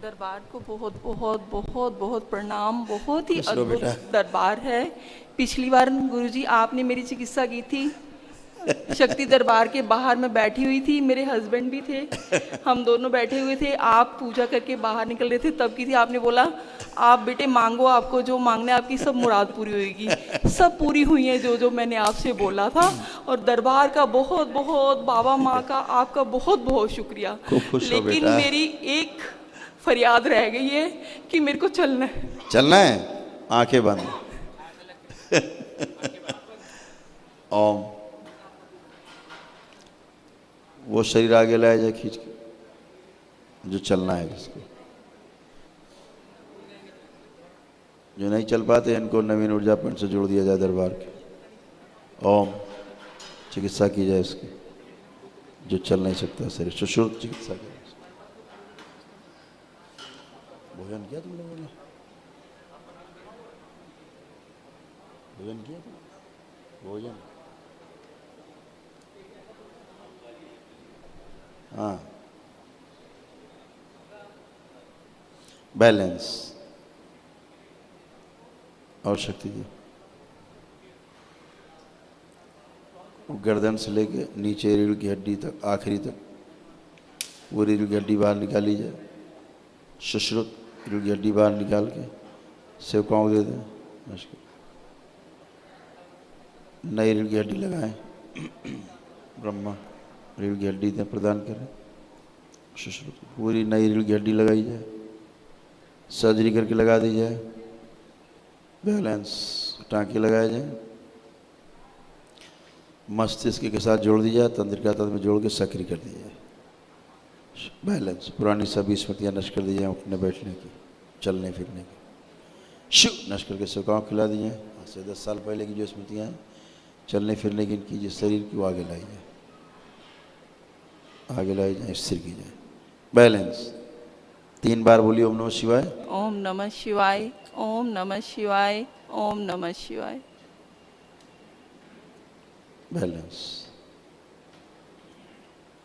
दरबार को बहुत बहुत बहुत बहुत प्रणाम। बहुत ही खुश रहो अद्भुत बेटा। दरबार है। पिछली बार गुरुजी आपने मेरी चिकित्सा की थी, शक्ति दरबार के बाहर मैं बैठी हुई थी, मेरे हस्बैंड भी थे, हम दोनों बैठे हुए थे। आप पूजा करके बाहर निकल रहे थे, तब की थी। आपने बोला आप बेटे मांगो, आपको जो मांगना है आपकी सब मुराद पूरी होगी। सब पूरी हुई है जो जो मैंने आपसे बोला था। और दरबार का बहुत बहुत, बाबा माँ का आपका बहुत बहुत शुक्रिया। खूब खुश हो लेकिन बेटा। मेरी एक फरियाद रह गई है कि मेरे को चलना है। चलना है, आंखें बंद। ओम। वो शरीर आगे लाया जाए खींच के, जो चलना है जिसको। जो नहीं चल पाते इनको नवीन ऊर्जा पिंड से जोड़ दिया जाए दरबार के। ओम। चिकित्सा की जाए उसकी, जो चल नहीं सकता शरीर, सुश्रुत चिकित्सा की। भोजन किया तुम लोगों ने? भोजन किया तुम? भोजन, हाँ। बैलेंस और शक्ति जी। गर्दन से लेके नीचे रीढ़ की हड्डी तक, आखिरी तक पूरी रीढ़ की हड्डी बाहर निकाली जाए। सुश्रुत रीढ़ की हड्डी बाहर निकाल के सेवकाओं को दे दें। नई रीढ़ की हड्डी लगाएं। ब्रह्मा रीढ़ की हड्डी दें, प्रदान करें। सुश्रुत पूरी नई रीढ़ की हड्डी लगाई जाए, सर्जरी करके लगा दी जाए। बैलेंस टाँके लगाए जाए, मस्तिष्क के साथ जोड़ दी जाए, तंत्रिका तंत्र में जोड़ के सक्रिय कर दी जाए। बैलेंस, पुरानी सभी स्मृतियाँ नष्ट कर दी जाए, उठने बैठने की, चलने फिरने की शिव नष्ट करके सेवकाओं खिला दी जाए। आज से 10 साल पहले की जो स्मृतियाँ हैं चलने फिरने की, इनकी जिस शरीर की, वो आगे लाई जाए, आगे लाई जाए, स्थिर की जाए। बैलेंस 3 बार बोलिए ओम नमः शिवाय। ओम नमः शिवाय, ओम नमः शिवाय, ओम नमः शिवाय। बैलेंस।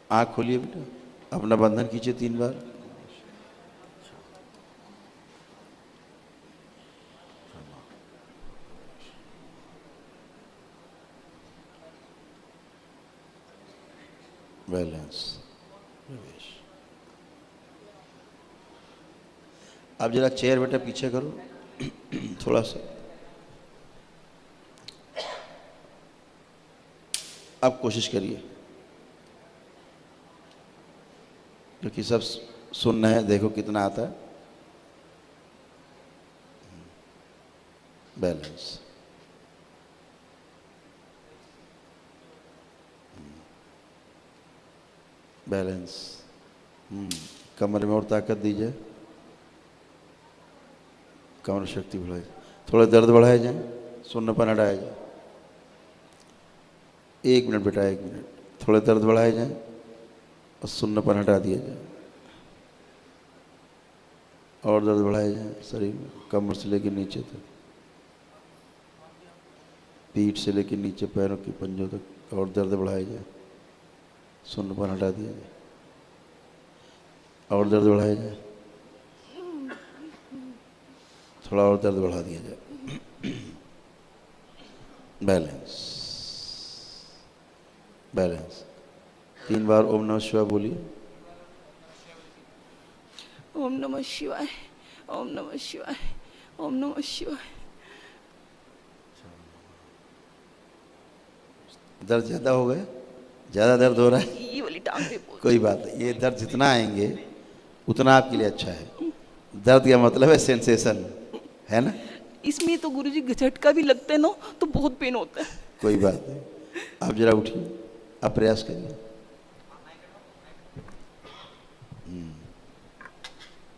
आँख खोलिए बेटा, अपना बंधन खींचे 3 बार। बैलेंस, प्रवेश। अब जरा चेयर बेटा पीछे करो थोड़ा सा। अब कोशिश करिए, क्योंकि सब सुन रहे हैं, देखो कितना आता है। बैलेंस। बैलेंस। कमर में और ताकत दीजिए, कमर शक्ति बढ़ाए, थोड़ा दर्द बढ़ाए जाए, सुन्नपन हटाया जाए। 1 मिनट बेटा, 1 मिनट। थोड़े दर्द बढ़ाए जाए और सुन्नपन हटा दिया जाए। और दर्द बढ़ाए जाए शरीर में, कमर से लेकर नीचे तक, पीठ से लेकर नीचे पैरों के पंजों तक। और दर्द बढ़ाया जाए, सुन्नपन हटा दिया जाए। और दर्द बढ़ाया जाए, थोड़ा और दर्द बढ़ा दिया जाए। Balance, balance. 3 बार ओम नमः शिवाय बोलिए। ओम नमः शिवाय, ओम नमः शिवाय, ओम नमः शिवाय। दर्द ज़्यादा हो गए? ज़्यादा दर्द हो रहा है? ये वाली टांग पे कोई बात नहीं, ये दर्द जितना आएंगे उतना आपके लिए अच्छा है। दर्द का मतलब है सेंसेशन, है ना? इसमें तो गुरुजी झटका भी लगता है ना, तो बहुत पेन होता है। कोई बात नहीं, आप जरा उठिए, आप प्रयास करिए।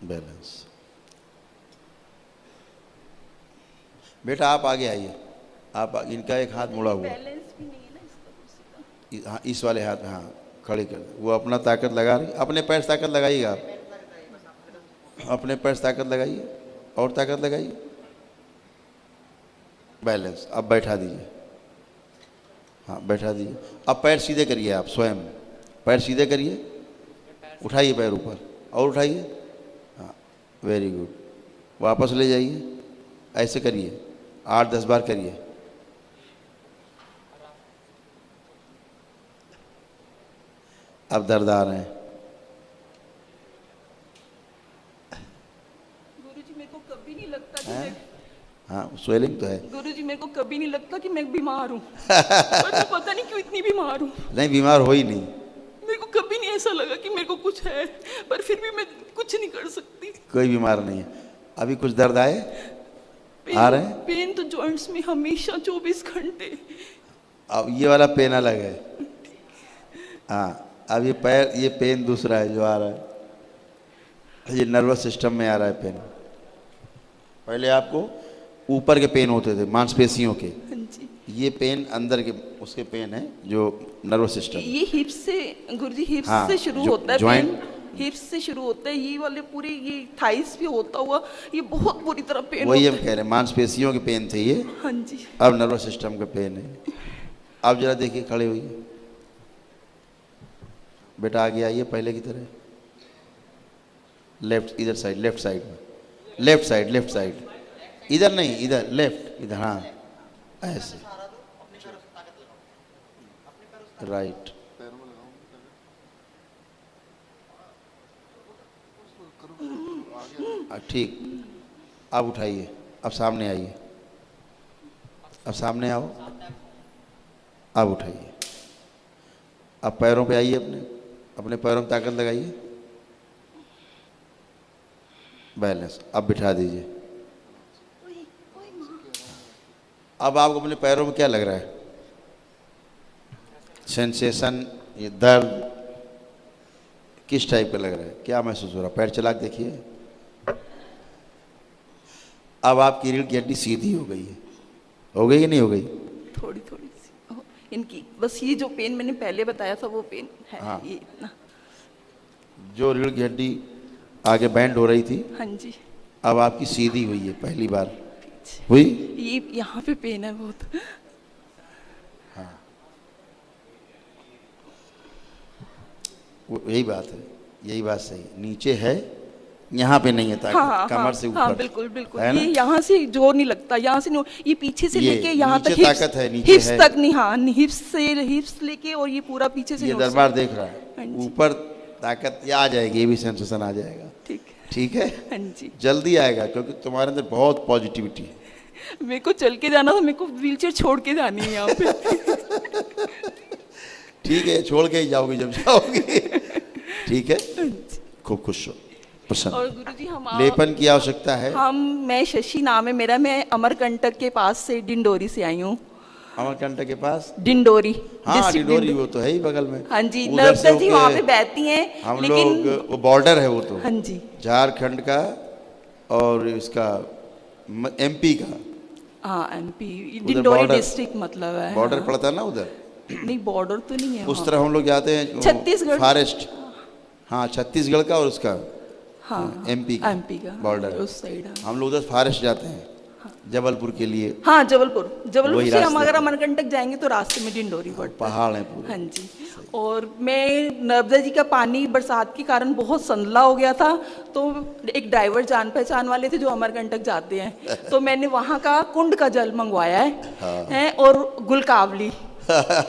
बैलेंस। बेटा आप आगे आइए, आप इनका एक हाथ मुड़ा हुआ, बैलेंस भी नहीं है ना इसका। हाँ इस वाले हाथ में, हाँ खड़े कर। वो अपना ताकत लगा रही, अपने पैर से ताकत लगाइएगा आप, अपने पैर से ताकत लगाइए और ताकत लगाइए। बैलेंस। अब बैठा दीजिए, हाँ बैठा दीजिए। अब पैर सीधे करिए, आप स्वयं पैर सीधे करिए, उठाइए पैर ऊपर और उठाइए, हाँ वेरी गुड। वापस ले जाइए, ऐसे करिए, 8-10 बार करिए। अब दर्द आ रहे हैं। गुरुजी मेरे को कभी नहीं लगता कि हैं? हाँ, स्वेलिंग तो है। गुरुजी मेरे को कभी नहीं लगता कि मैं बीमार हूँ। पर मैं पता नहीं क्यों इतनी बीमार हूँ। नहीं, बीमार हो ही नहीं। मेरे को कभी नहीं ऐसा लगा कि मेरे को कुछ है, पर फिर भी मैं कुछ नहीं कर सकती। कोई बीमार नहीं है। अभी कुछ दर्द आए? आ रहे हैं? पेन तो जॉइंट्स में हमेशा 24 घंटे। अब ये वाला पेन अलग है। हाँ, अब ये पैर, ये पेन दूसरा है जो आ रहा है। ये नर्वस सिस्टम में आ रहा है पेन। पहले आपको ऊपर के पेन होते थे, मांसपेशियों के। हाँ जी। ये पेन अंदर के उसके पेन है जो नर्वस सिस्टम। ये हिप्स से, गुरुजी हिप्स हाँ, से शुरू जो होता है joint- पेन। हिप्स से शुरू होता है, ये वाले पूरे ये थाइस पे होता हुआ ये बहुत बुरी तरह पेन वही होता हम कह रहे हैं, मांसपेशियों के पेन थे ये, है। हाँ जी। अब नर्वस सिस्टम का पेन है। अब जरा देखिए, खड़े होइए बेटा, आगे आइए पहले की तरह। लेफ्ट, इधर साइड, लेफ्ट साइड में, लेफ्ट साइड, लेफ्ट साइड, इधर नहीं, इधर लेफ्ट, इधर। हाँ, ऐसे, राइट। ठीक। अब उठाइए, अब सामने आइए, अब सामने आओ, अब उठाइए। अब पैरों पे आइए, अपने अपने पैरों में ताकत लगाइए, बैलेंस। अब बिठा दीजिए। अब आपको अपने पैरों में क्या लग रहा है? सेंसेशन, ये दर्द किस टाइप का लग रहा है? क्या महसूस हो रहा है? पैर चला के देखिए। अब आपकी रीढ़ की हड्डी सीधी हो गई है। हो गई कि नहीं हो गई? थोड़ी थोड़ी सी इनकी, बस ये जो पेन मैंने पहले बताया था वो पेन है। हाँ। ये इतना। जो रीढ़ की हड्डी आगे बैंड हो रही थी, हाँ जी। अब आपकी सीधी हुई है, पहली बार हुई। ये यहाँ पे पेन है बहुत। यही बात है, यही बात सही। नीचे है, यहाँ पे नहीं है ताकत। हाँ, कमर हाँ, से ऊपर। हाँ, बिल्कुल बिल्कुल। है ना? ये यहाँ से जोर नहीं लगता, यहाँ से नहीं, ये पीछे से ये लेके यहाँ तक नीचे ताकत है, नीचे हिप्स है। तक नहीं। हाँ, हिप्स से हिप्स लेके और ये पूरा पीछे से ये नोट से। दरबार देख रहा हाँ है, जी। ऊपर ताकत ये आ जाएगी, ये भी सेंसेशन आ जाएगा। ठीक। ठीक है, हाँ जी। जल्दी आएगा, क्योंकि तुम्हारे अंदर बहुत पॉजिटिविटी है। मेरे को चल के जाना था, मेरे को व्हीलचेयर छोड़ के जानी है यहाँ पे। ठीक है, छोड़ के ही जाओगे जब जाओगे। ठीक है, खूब खुश हो, और प्रसन्न। गुरुजी हम लेपन की आवश्यकता है। मैं शशि नाम है मेरा, मैं अमरकंटक के पास से डिंडोरी से आई हूँ। अमरकंटक के पास? डिंडोरी। हाँ, डिस्ट्रिक्ट डिडोरी, वो तो है ही बगल में। हाँ जी, उधर से नर्मदा जी होके वहाँ पे बहती हैं। हम लेकिन लोग, वो बॉर्डर है वो तो। हाँ जी। झारखंड का और इसका एमपी का। हाँ, एमपी उधर डिंडोरी border- डिस्ट्रिक्ट मतलब है। बॉर्डर हाँ। पड़ता है ना उधर। नहीं, बॉर्डर तो नहीं है उस वहाँ। तरफ हम लोग जाते हैं, छत्तीसगढ़। फॉरेस्ट। हाँ, छत्तीसगढ़ का और उसका हाँ, एमपी का बॉर्डर है। उस साइड। हम लोग उधर फॉरेस्ट जाते हैं, जबलपुर के लिए। हाँ, जबलपुर वही से हम रास्ते अगर पे। अमरकंटक जाएंगे तो रास्ते में डिंडोरी पड़ता है। पहाड़ है पूरे। हाँ जी। और मैं, नर्मदा जी का पानी बरसात के कारण बहुत संदला हो गया था, तो एक ड्राइवर जान पहचान वाले थे जो अमरकंटक जाते हैं, तो मैंने वहाँ का कुंड का जल मंगवाया है और गुलकावली।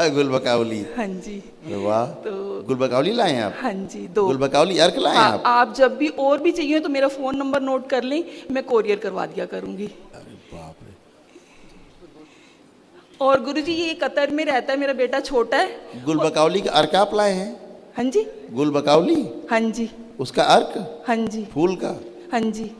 गुलबकावली। हाँ जी। अरे वाह, तो गुलबकावली लाए हैं आप? हाँ जी, 2। गुलबकावली अर्क लाए हैं हाँ, आप? आप जब भी और भी चाहिए तो मेरा फ़ोन नंबर नोट कर लें, मैं कोरियर करवा दिया करूँगी। अरे बाप रे। और गुरुजी ये कतर में रहता है, मेरा बेटा छोटा है। गुलबकावली का अर्क आप लाए हैं? हाँ जी। गुलबकावली, हाँ जी। उसका अर्क, हाँ जी। फूल का? हाँ जी।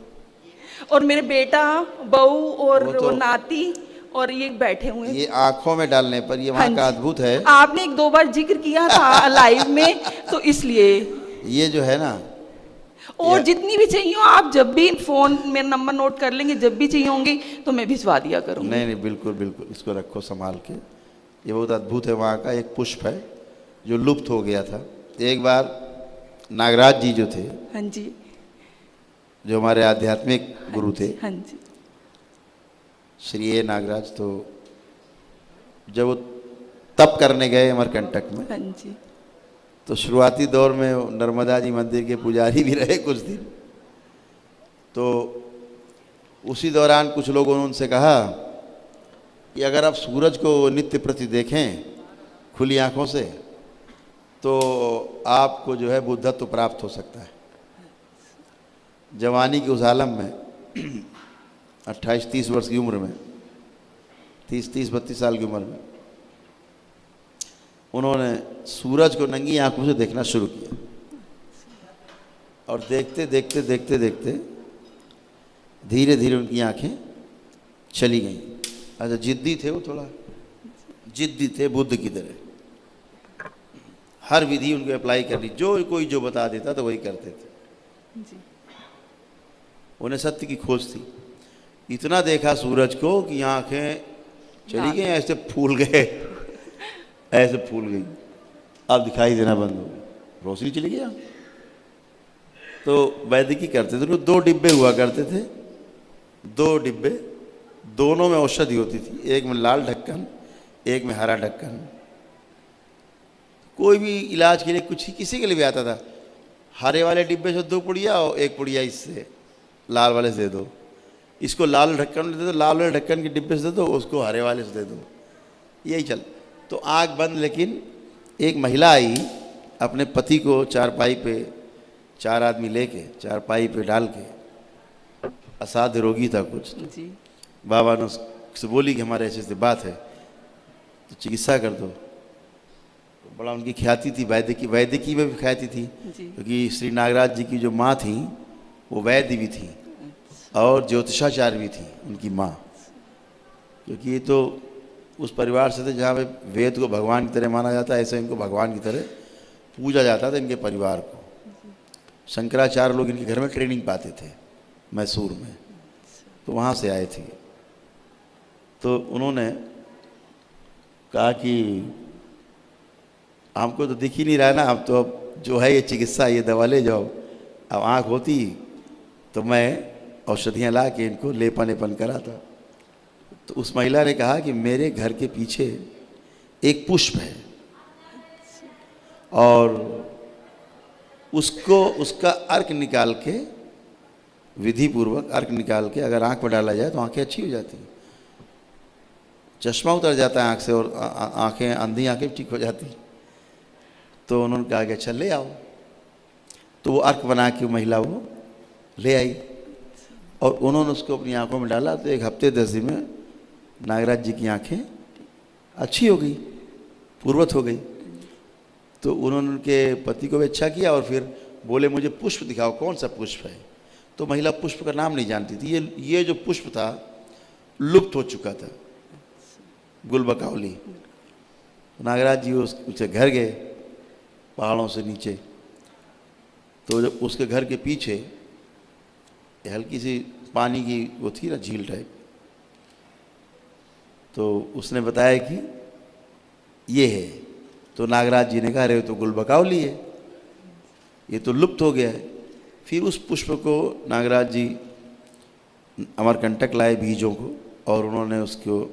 और मेरे बेटा, बहू और वो तो- वो नाती और ये बैठे हुए हैं। ये आंखों में डालने पर, ये हाँ वहाँ का जी। अद्भुत है। आपने 1-2 बार जिक्र किया था लाइव में, तो इसलिए। ये जो है ना, और ये- जितनी भी चाहिए हो आप, जब भी फ़ोन मेरा नंबर नोट कर लेंगे, जब भी चाहिए होंगे तो मैं भिजवा दिया करूँगी। नहीं नहीं, बिल्कुल बिल्कुल, इसको रखो संभाल के। ये बहुत अद्भुत है। वहाँ का एक पुष्प है जो लुप्त हो गया था। एक बार नागराज जी जो थे, हाँ जी। जो हमारे आध्यात्मिक गुरु थे, हाँ जी। श्री ए नागराज, तो जब वो तप करने गए अमरकंटक में, हाँ जी। तो शुरुआती दौर में नर्मदा जी मंदिर के पुजारी भी रहे कुछ दिन। तो उसी दौरान कुछ लोगों ने उनसे कहा कि अगर आप सूरज को नित्य प्रति देखें खुली आंखों से तो आपको जो है बुद्धत्व प्राप्त हो सकता है। जवानी के उस आलम में 28-30 वर्ष की उम्र में 30-32 साल की उम्र में उन्होंने सूरज को नंगी आंखों से देखना शुरू किया और देखते देखते देखते देखते धीरे धीरे उनकी आंखें चली गईं। अच्छा, जिद्दी थे वो, थोड़ा जिद्दी थे बुद्ध की तरह। हर विधि उनको अप्लाई करनी, जो कोई जो बता देता तो वही करते थे जी। उन्हें सत्य की खोज थी। इतना देखा सूरज को कि आंखें चली गई, ऐसे फूल गए, ऐसे फूल गई, अब दिखाई देना बंद हो गई, रोशनी चली गया। तो वैदिकी करते थे, उनको 2 डिब्बे हुआ करते थे, 2 डिब्बे, दोनों में औषधि होती थी, एक में लाल ढक्कन, एक में हरा ढक्कन। कोई भी इलाज के लिए कुछ किसी के लिए भी आता था, हरे वाले डिब्बे से 2 पुड़िया और 1 पुड़िया इससे लाल वाले से दे दो, इसको लाल ढक्कन दे दो, लाल वाले ढक्कन के डिब्बे से दे दो, उसको हरे वाले से दे दो, यही चल। तो आँख बंद, लेकिन एक महिला आई, अपने पति को चारपाई पे 4 आदमी लेके चारपाई पे डाल के, असाध्य रोगी था कुछ, जी। बाबा ने उससे बोली कि हमारे ऐसे बात है तो चिकित्सा कर दो। तो बड़ा उनकी ख्याति थी, वैदिकी में भी ख्याति थी, क्योंकि श्री नागराज जी की जो माँ थी वो वैद्य भी थी और ज्योतिषाचार्य भी थी उनकी माँ, क्योंकि ये तो उस परिवार से थे जहाँ पे वेद को भगवान की तरह माना जाता है, ऐसे इनको भगवान की तरह पूजा जाता था इनके परिवार को। शंकराचार्य लोग इनके घर में ट्रेनिंग पाते थे मैसूर में, तो वहाँ से आए थे। तो उन्होंने कहा कि हमको तो दिख ही नहीं रहा ना, अब तो अब जो है ये चिकित्सा, ये दवा ले जाओ। अब आँख होती तो मैं औषधियाँ ला के इनको लेपन कराता। तो उस महिला ने कहा कि मेरे घर के पीछे एक पुष्प है और उसको, उसका अर्क निकाल के, विधि पूर्वक अर्क निकाल के अगर आँख में डाला जाए तो आँखें अच्छी हो जाती हैं, चश्मा उतर जाता है आँख से और आँखें, अंधी आँखें ठीक हो जाती। तो उन्होंने कहा कि अच्छा ले आओ। तो वो अर्क बना के महिला वो ले आई और उन्होंने उसको अपनी आंखों में डाला। तो 1 हफ्ते 10 दिन में नागराज जी की आंखें अच्छी हो गई, पूर्वत हो गई। तो उन्होंने उनके पति को भी अच्छा किया और फिर बोले मुझे पुष्प दिखाओ, कौन सा पुष्प है। तो महिला पुष्प का नाम नहीं जानती थी। ये जो पुष्प था लुप्त हो चुका था, गुलबकावली। नागराज जी उसके घर गए पहाड़ों से नीचे। तो जब उसके घर के पीछे हल्की सी पानी की वो थी ना, झील टाइप, तो उसने बताया कि ये है। तो नागराज जी ने कहा अरे तो गुलबकावली है, ये तो लुप्त हो गया है। फिर उस पुष्प को नागराज जी अमरकंटक लाए बीजों को और उन्होंने उसको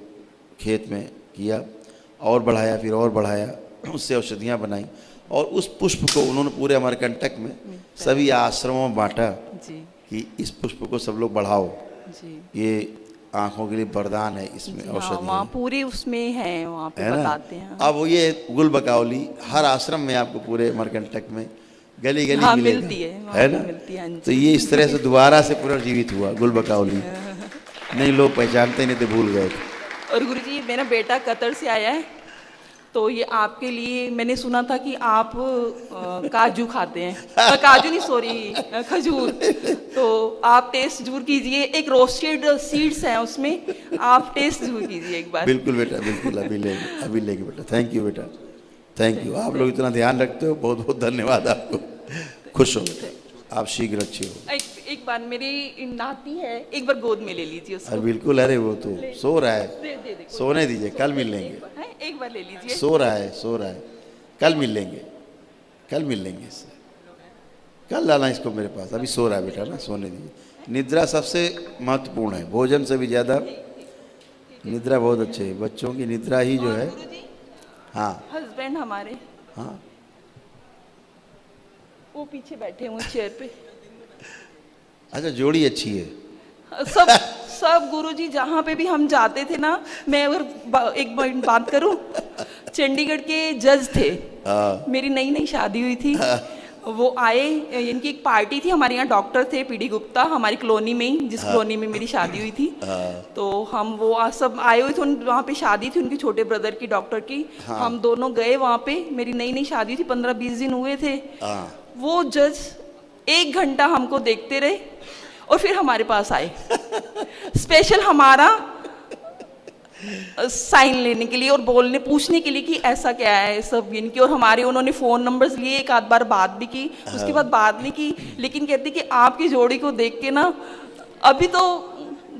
खेत में किया और बढ़ाया, फिर और बढ़ाया, उससे औषधियाँ बनाई और उस पुष्प को उन्होंने पूरे अमरकंटक में सभी आश्रमों में बांटा कि इस पुष्प को सब लोग बढ़ाओ जी। ये आँखों के लिए वरदान है, इसमें औषधि वहाँ है। पूरे उसमें है, वहाँ पे है ना? बताते हैं। अब वो ये गुलबकावली हर आश्रम में आपको पूरे अमरकंटक में गली गली हाँ, मिलेगा, मिलती है, है ना? मिलती है, हाँ जी। तो ये इस तरह से दोबारा से पुनर्जीवित हुआ गुलबकावली। नहीं, लोग पहचानते नहीं थे, भूल गए थे। और गुरुजी मेरा बेटा कतर से आया है, तो ये आपके लिए मैंने सुना था कि आप काजू खाते हैं, काजू नहीं सॉरी खजूर, तो आप टेस्ट जरूर कीजिए। एक रोस्टेड सीड्स हैं उसमें, आप टेस्ट जरूर कीजिए एक बार। बिल्कुल बेटा, बिल्कुल, अभी लेंगे बेटा। थैंक यू बेटा, थैंक यू। आप लोग इतना ध्यान रखते हो, बहुत बहुत धन्यवाद आपको। खुश हो, आप शीघ्र अच्छी हो। एक बार मेरी नाती है, एक बार गोद में ले लीजिए उसको। अरे बिल्कुल, अरे वो तो सो रहा है, दे सोने दीजिए, कल मिल लेंगे। एक बार ले लीजिए। सो रहा है, कल मिल लेंगे, कल मिल लेंगे इससे। कल लाना इसको मेरे पास, अभी सो रहा है बेटा ना, सोने दीजिए। निद्रा सबसे महत्वपूर्ण है, भोजन से भी ज़्यादा निद्रा बहुत अच्छी है। बच्चों की निद्रा ही जो है। हाँ, हस्बैंड हमारे, हाँ, वो पीछे बैठे हुए चेयर पे। अच्छा, जोड़ी अच्छी है। सब सब गुरुजी जहाँ पे भी हम जाते थे ना, मैं अगर एक बात करूँ, चंडीगढ़ के जज थे, मेरी नई नई शादी हुई थी, वो आए, इनकी एक पार्टी थी, हमारे यहाँ डॉक्टर थे पीडी गुप्ता, हमारी कॉलोनी में ही, जिस कॉलोनी में मेरी शादी हुई थी, तो हम वो सब आए हुए थे, वहाँ पे शादी थी उनके छोटे ब्रदर की, डॉक्टर की। हम दोनों गए वहाँ पे, मेरी नई नई शादी थी, 15-20 दिन हुए थे। वो जज 1 घंटा हमको देखते रहे और फिर हमारे पास आए स्पेशल हमारा साइन लेने के लिए और बोलने पूछने के लिए कि ऐसा क्या है सब इनकी, और हमारे उन्होंने फ़ोन नंबर्स लिए, एक आध बार बात भी की, उसके बाद बात नहीं की, लेकिन कहती कि आपकी जोड़ी को देख के ना अभी तो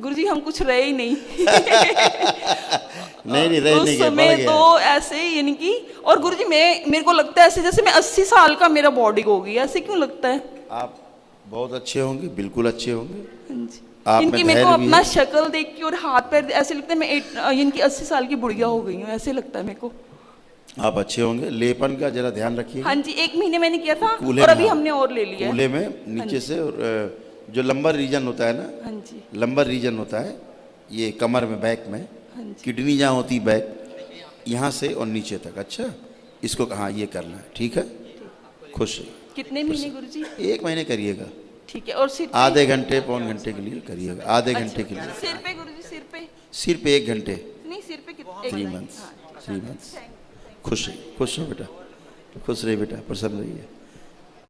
गुरुजी हम कुछ रहे ही नहीं नहीं रह उस नहीं गया, समय बढ़ गया। तो ऐसे यानी कि, और गुरुजी मेरे को लगता है ऐसे जैसे मैं 80 साल का मेरा बॉडी हो गई, ऐसे क्यों लगता है? आप बहुत अच्छे होंगे, बिल्कुल अच्छे होंगे। हाँ जी। आप में इनकी मेरे को धैर्य भी अपना है। शक्ल देख के और हाथ पैर ऐसे लगता है मैं इनकी 80 साल की बुढ़िया हो गई हूँ, ऐसे लगता है मेरे को। आप अच्छे होंगे। लेपन का जरा ध्यान रखिए। हाँ जी, 1 महीने मैंने किया था कूल्हे और में, अभी हाँ। हमने और ले लिया है। कूल्हे में नीचे से, और जो लंबर रीजन होता है ना, हाँ जी, लंबर रीजन होता है ये कमर में, बैक में, हाँ जी। किडनी जहाँ होती बैक, यहाँ से और नीचे तक। अच्छा, इसको कहाँ ये करना है, ठीक है। खुश रहिए। कितने महीने गुरुजी? 1 महीने करिएगा, ठीक है। और सिर पे? आधे घंटे पौन घंटे के लिए करिएगा, आधे घंटे के लिए। सिर पे गुरुजी, सिर पे? सिर पे 1 घंटे, नहीं, सिर पे कितने? 3 मंथ्स, 3 मंथ्स। खुश रहिए, खुश हो बेटा, खुश रहिए बेटा, प्रसन्न रहिए।